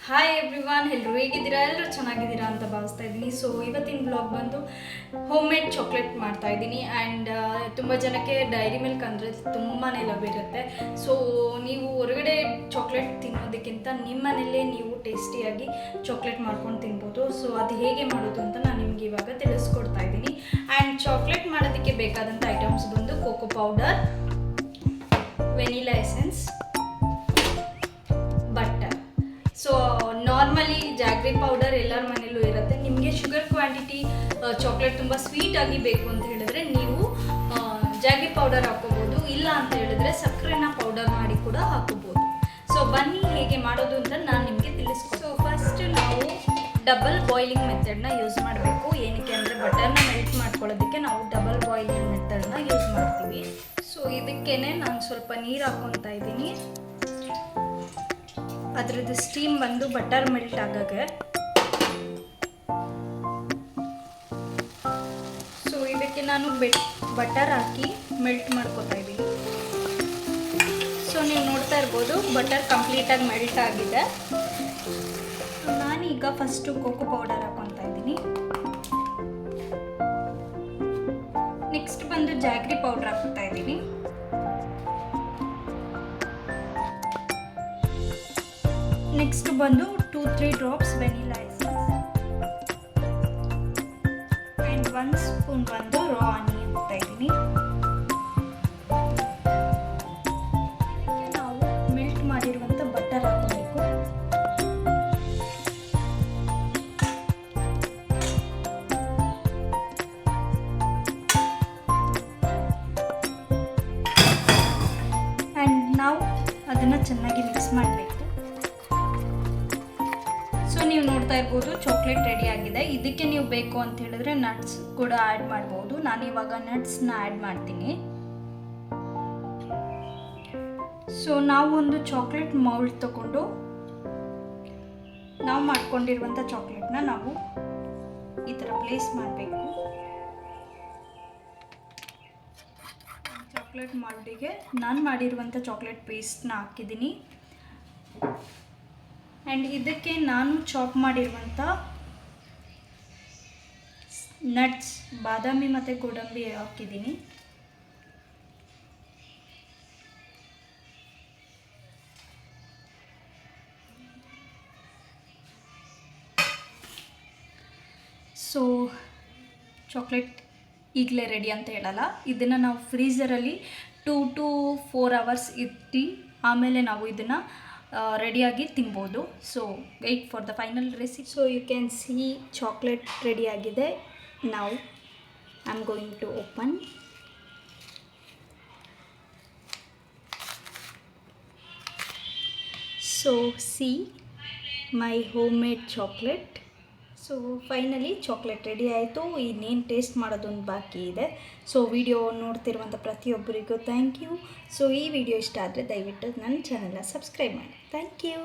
Hi everyone, ಎಲ್ಲರೂ ಹೇಗಿದ್ದೀರಾ? ಎಲ್ಲರೂ ಚೆನ್ನಾಗಿದ್ದೀರಾ ಅಂತ ಭಾವಿಸ್ತಾ ಇದ್ದೀನಿ. ಸೊ ಇವತ್ತಿನ ಬ್ಲಾಗ್ ಬಂದು ಹೋಮ್ ಮೇಡ್ ಚಾಕ್ಲೇಟ್ ಮಾಡ್ತಾ ಇದ್ದೀನಿ. ಆ್ಯಂಡ್ ತುಂಬ ಜನಕ್ಕೆ ಡೈರಿ ಮಿಲ್ಕ್ ಅಂದರೆ ತುಂಬಾ ಲವ್ ಇರುತ್ತೆ. ಸೊ ನೀವು ಹೊರಗಡೆ ಚಾಕ್ಲೇಟ್ ತಿನ್ನೋದಕ್ಕಿಂತ ನಿಮ್ಮ ಮನೆಯಲ್ಲೇ ನೀವು ಟೇಸ್ಟಿಯಾಗಿ ಚಾಕ್ಲೇಟ್ ಮಾಡ್ಕೊಂಡು ತಿನ್ಬೋದು. ಸೊ ಅದು ಹೇಗೆ ಮಾಡೋದು ಅಂತ ನಾನು ನಿಮ್ಗೆ ಇವಾಗ ತಿಳಿಸ್ಕೊಡ್ತಾ ಇದ್ದೀನಿ. ಆ್ಯಂಡ್ ಚಾಕ್ಲೇಟ್ ಮಾಡೋದಕ್ಕೆ ಬೇಕಾದಂಥ ಐಟಮ್ಸ್ ಬಂದು cocoa powder, vanilla essence, butter. So normally jaggery powder ಎಲ್ಲರ ಮನೆಯಲ್ಲೂ ಇರುತ್ತೆ. ನಿಮಗೆ ಶುಗರ್ ಕ್ವಾಂಟಿಟಿ ಚಾಕ್ಲೇಟ್ ತುಂಬ ಸ್ವೀಟಾಗಿ ಬೇಕು ಅಂತ ಹೇಳಿದ್ರೆ ನೀವು ಜಾಗ್ರಿ ಪೌಡರ್ ಹಾಕೋಬೋದು, ಇಲ್ಲ ಅಂತ ಹೇಳಿದ್ರೆ ಸಕ್ಕರೆನ ಪೌಡರ್ ಮಾಡಿ ಕೂಡ ಹಾಕೋಬೋದು. ಸೊ ಬನ್ನಿ ಹೇಗೆ ಮಾಡೋದು ಅಂತ ನಾನು ನಿಮಗೆ ತಿಳಿಸ್ಕೊಡ್ತೀನಿ. ಸೊ ಫಸ್ಟ್ ನಾವು ಡಬಲ್ ಬಾಯ್ಲಿಂಗ್ ಮೆಥಡ್ನ ಯೂಸ್ ಮಾಡಬೇಕು. ಏನಕ್ಕೆ ಅಂದರೆ ಬಟರ್ನ ಮೆಲ್ಟ್ ಮಾಡ್ಕೊಳ್ಳೋದಕ್ಕೆ ನಾವು ಡಬಲ್ ಬಾಯ್ಲಿಂಗ್ ಮೆಥಡ್ನ ಯೂಸ್ ಮಾಡ್ತೀವಿ. ಸೊ ಇದಕ್ಕೇನೆ ನಾನು ಸ್ವಲ್ಪ ನೀರು ಹಾಕ್ಕೊತಾ ಇದ್ದೀನಿ. ಅದರದ್ದು ಸ್ಟೀಮ್ ಬಂದು ಬಟರ್ ಮೆಲ್ಟ್ ಆಗಾಗೆ. ಸೊ ಇದಕ್ಕೆ ನಾನು ಬಟರ್ ಹಾಕಿ ಮೆಲ್ಟ್ ಮಾಡ್ಕೊತಾ ಇದ್ದೀನಿ. ಸೊ ನೀವು ನೋಡ್ತಾ ಇರ್ಬೋದು ಬಟರ್ ಕಂಪ್ಲೀಟಾಗಿ ಮೆಲ್ಟ್ ಆಗಿದೆ. ನಾನೀಗ ಫಸ್ಟು ಕೋಕೋ ಪೌಡರ್ ಹಾಕೊತಾ ಇದ್ದೀನಿ. ನೆಕ್ಸ್ಟ್ ಬಂದು ಜಾಗ್ರಿ ಪೌಡರ್ ಹಾಕ್ತಾ ಇದ್ದೀನಿ. ನೆಕ್ಸ್ಟ್ ಬಂದು 2-3 drops vanilla essence and 1 spoon ಬಂದು ರಾ ಆನಿಯನ್ ಹಾಕ್ತಾ ಇದ್ದೀನಿ. ನಾವು ಮೆಲ್ಟ್ ಮಾಡಿರುವಂಥ ಬಟರ್ ಹಾಕಬೇಕು. ಆ್ಯಂಡ್ ನಾವು ಅದನ್ನು ಚೆನ್ನಾಗಿ ಮಿಕ್ಸ್ ಮಾಡಬೇಕು. ಸೊ ನೀವು ನೋಡ್ತಾ ಇರ್ಬೋದು ಚಾಕ್ಲೇಟ್ ರೆಡಿ ಆಗಿದೆ. ಇದಕ್ಕೆ ನೀವು ಬೇಕು ಅಂತ ಹೇಳಿದ್ರೆ ನಟ್ಸ್ ಕೂಡ ಆ್ಯಡ್ ಮಾಡ್ಬೋದು. ನಾನು ಇವಾಗ ನಟ್ಸ್ನ ಆ್ಯಡ್ ಮಾಡ್ತೀನಿ. ಸೊ ನಾವು ಒಂದು ಚಾಕ್ಲೇಟ್ ಮೌಲ್ಡ್ ತಗೊಂಡು ನಾವು ಮಾಡ್ಕೊಂಡಿರುವಂಥ ಚಾಕ್ಲೇಟ್ನ ನಾವು ಈ ಥರ ಪ್ಲೇಸ್ ಮಾಡಬೇಕು. ಚಾಕ್ಲೇಟ್ ಮೌಲ್ಡಿಗೆ ನಾನು ಮಾಡಿರುವಂಥ ಚಾಕ್ಲೇಟ್ ಪೇಸ್ಟ್ನ ಹಾಕಿದ್ದೀನಿ. ಆ್ಯಂಡ್ ಇದಕ್ಕೆ ನಾನು ಚಾಪ್ ಮಾಡಿರುವಂಥ ನಟ್ಸ್, ಬಾದಾಮಿ ಮತ್ತು ಗೋಡಂಬಿ ಹಾಕಿದ್ದೀನಿ. ಸೊ ಚಾಕ್ಲೇಟ್ ಈಗಲೇ ರೆಡಿ ಅಂತ ಹೇಳಲ್ಲ. ಇದನ್ನು ನಾವು ಫ್ರೀಝರಲ್ಲಿ 2 to 4 hours ಇಟ್ಟು ಆಮೇಲೆ ನಾವು ಇದನ್ನು ರೆಡಿಯಾಗಿ ತಿನ್ಬೋದು. So wait for the final recipe. So you can see chocolate ರೆಡಿಯಾಗಿದೆ. ನಾವು I am going to open. So see my homemade chocolate. So finally chocolate ready ಆಯಿತು. ಇನ್ನೇನು ಟೇಸ್ಟ್ ಮಾಡೋದೊಂದು ಬಾಕಿ ಇದೆ. ಸೊ ವಿಡಿಯೋ ನೋಡ್ತಿರುವಂಥ ಪ್ರತಿಯೊಬ್ಬರಿಗೂ ಥ್ಯಾಂಕ್ ಯು. ಸೊ ಈ video ಇಷ್ಟ ಆದರೆ ದಯವಿಟ್ಟು ನನ್ನ ಚಾನಲ್ನ ಸಬ್ಸ್ಕ್ರೈಬ್ ಮಾಡಿ. Thank you.